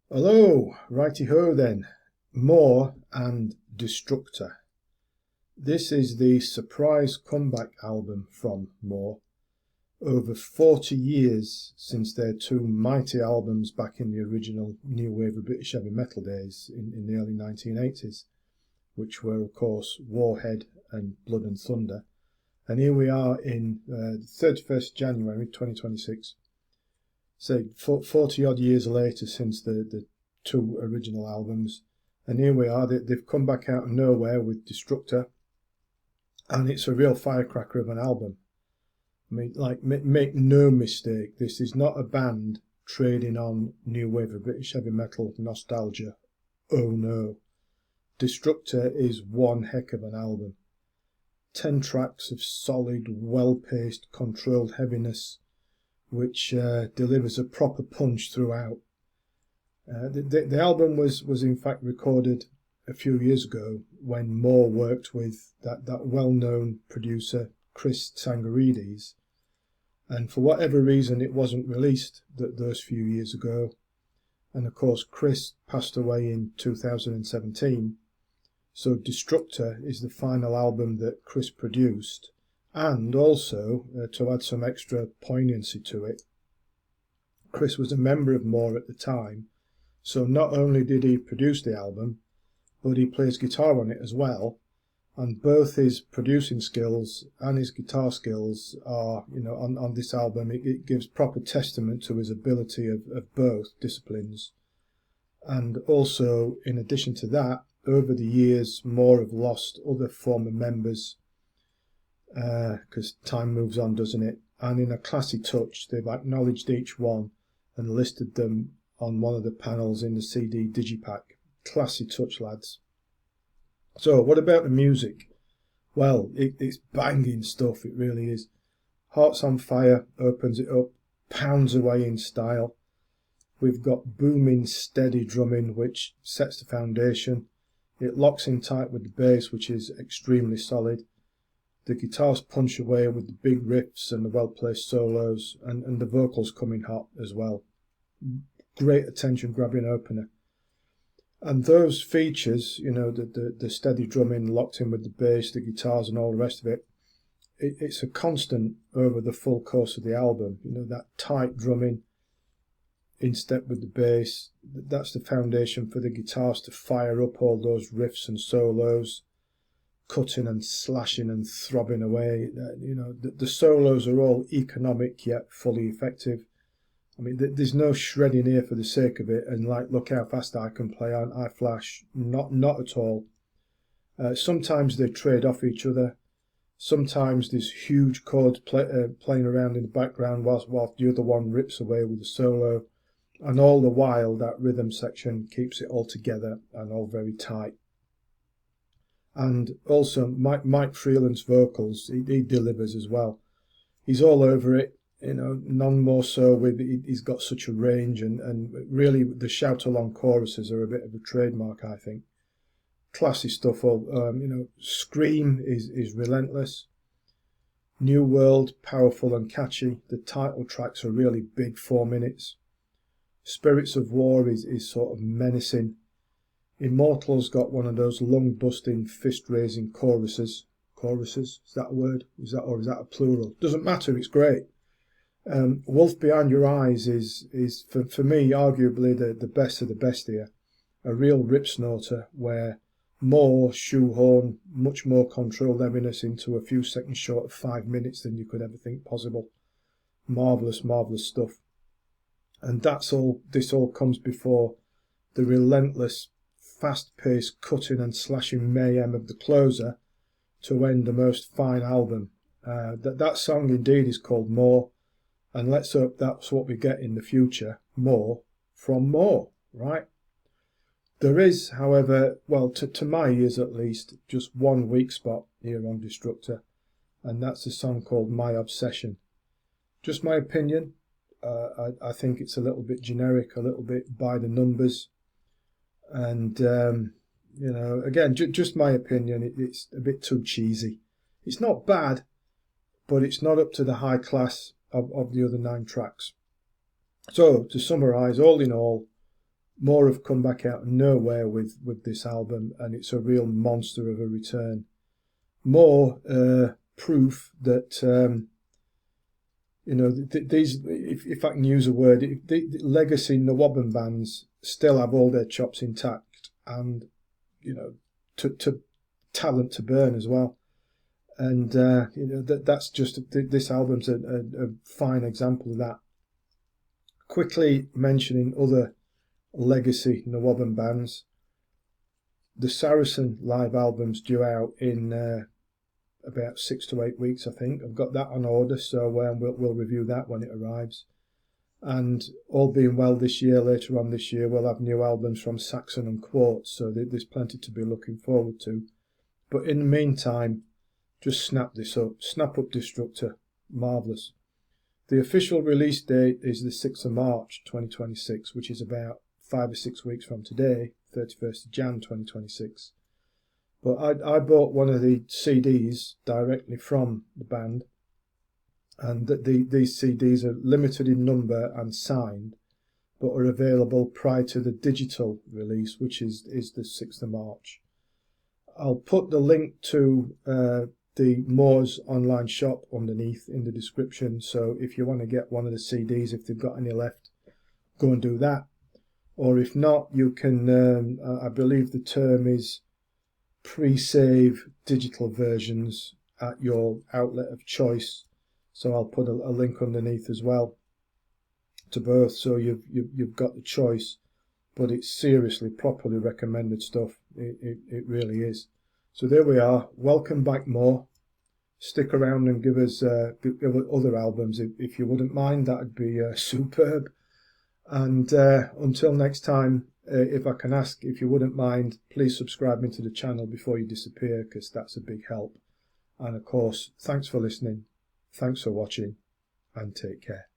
Hello, righty-ho then. More and Destructor. This is the surprise comeback album from More. Over 40 years since their two mighty albums back in the original new wave of British heavy metal days in the early 1980s, which were of course Warhead and Blood and Thunder. And here we are in the 31st January 2026. So 40 odd years later since the two original albums, and here we are. They've come back out of nowhere with Destructor, and it's a real firecracker of an album. I mean, like, make no mistake, this is not a band trading on new wave of British heavy metal nostalgia. Oh no. Destructor is one heck of an album. 10 tracks of solid, well-paced, controlled heaviness, which delivers a proper punch throughout. The album was in fact recorded a few years ago when Moore worked with that well-known producer Chris Tsangarides, and for whatever reason it wasn't released those few years ago. And of course Chris passed away in 2017, so Destructor is the final album that Chris produced. And also, to add some extra poignancy to it, Chris was a member of More at the time, so not only did he produce the album, but he plays guitar on it as well, and both his producing skills and his guitar skills are, on this album, it gives proper testament to his ability of both disciplines. And also, in addition to that, over the years, More have lost other former members, because time moves on, doesn't it? And in a classy touch, they've acknowledged each one and listed them on one of the panels in the CD digipack. Classy touch, lads. So what about the music? Well, it's banging stuff, it really is. Hearts on Fire opens it up, pounds away in style. We've got booming, steady drumming, which sets the foundation. It locks in tight with the bass, which is extremely solid. The guitars punch away with the big riffs and the well-placed solos, and the vocals come in hot as well. Great attention-grabbing opener. And those features, the steady drumming locked in with the bass, the guitars and all the rest of it, it's a constant over the full course of the album. That tight drumming in step with the bass, that's the foundation for the guitars to fire up all those riffs and solos, cutting and slashing and throbbing away. The solos are all economic yet fully effective. I mean, there's no shredding here for the sake of it, and like, look how fast I can play, aren't I, Flash? Not at all. Sometimes they trade off each other. Sometimes there's huge chords playing around in the background whilst the other one rips away with the solo, and all the while that rhythm section keeps it all together and all very tight. And also Mike Freeland's vocals, he delivers as well. He's all over it. None more so with, he's got such a range, and really the shout-along choruses are a bit of a trademark, I think. Classy stuff. Scream is relentless. New World, powerful and catchy. The title tracks are really big, 4 minutes. Spirits of War is sort of menacing. Immortal's got one of those lung-busting, fist-raising choruses. Choruses? Is that a word? Is that a plural? Doesn't matter, it's great. Wolf Behind Your Eyes is for me arguably the best of the best here. A real rip snorter where More shoehorn much more controlled heaviness into a few seconds short of 5 minutes than you could ever think possible. Marvellous, marvellous stuff. And this all comes before the relentless, fast-paced cutting and slashing mayhem of the closer to end a most fine album. That song indeed is called More. And let's hope that's what we get in the future. More from More, right? There is, however, well, to my ears at least, just one weak spot here on Destructor, and that's a song called My Obsession. Just my opinion. I think it's a little bit generic, a little bit by the numbers. And, again, just my opinion, it's a bit too cheesy. It's not bad, but it's not up to the high class of the other 9 tracks. So, to summarise, all in all, More have come back out of nowhere with this album, and it's a real monster of a return. More proof that these, if I can use a word, the legacy Nwabon bands still have all their chops intact, and to talent to burn as well. And that's just, this album's a fine example of that. Quickly mentioning other legacy Nwabon bands, the Saracen live album's due out in about 6 to 8 weeks, I think. I've got that on order, so we'll review that when it arrives. And all being well this year, later on this year, we'll have new albums from Saxon and Quartz, so there's plenty to be looking forward to. But in the meantime, just snap this up. Snap up Destructor. Marvellous. The official release date is the 6th of March 2026, which is about 5 or 6 weeks from today, 31st of Jan 2026. But I bought one of the CDs directly from the band, and these CDs are limited in number and signed, but are available prior to the digital release, which is the 6th of March. I'll put the link to the Moore's online shop underneath in the description, so if you want to get one of the CDs, if they've got any left, go and do that. Or if not, you can, I believe the term is pre-save digital versions at your outlet of choice. So I'll put a link underneath as well to both, so you've got the choice. But it's seriously, properly recommended stuff. It really is. So there we are. Welcome back, More. Stick around and give us other albums if you wouldn't mind. That would be superb. And until next time, if I can ask, if you wouldn't mind, please subscribe me to the channel before you disappear, because that's a big help. And of course, thanks for listening, thanks for watching, and take care.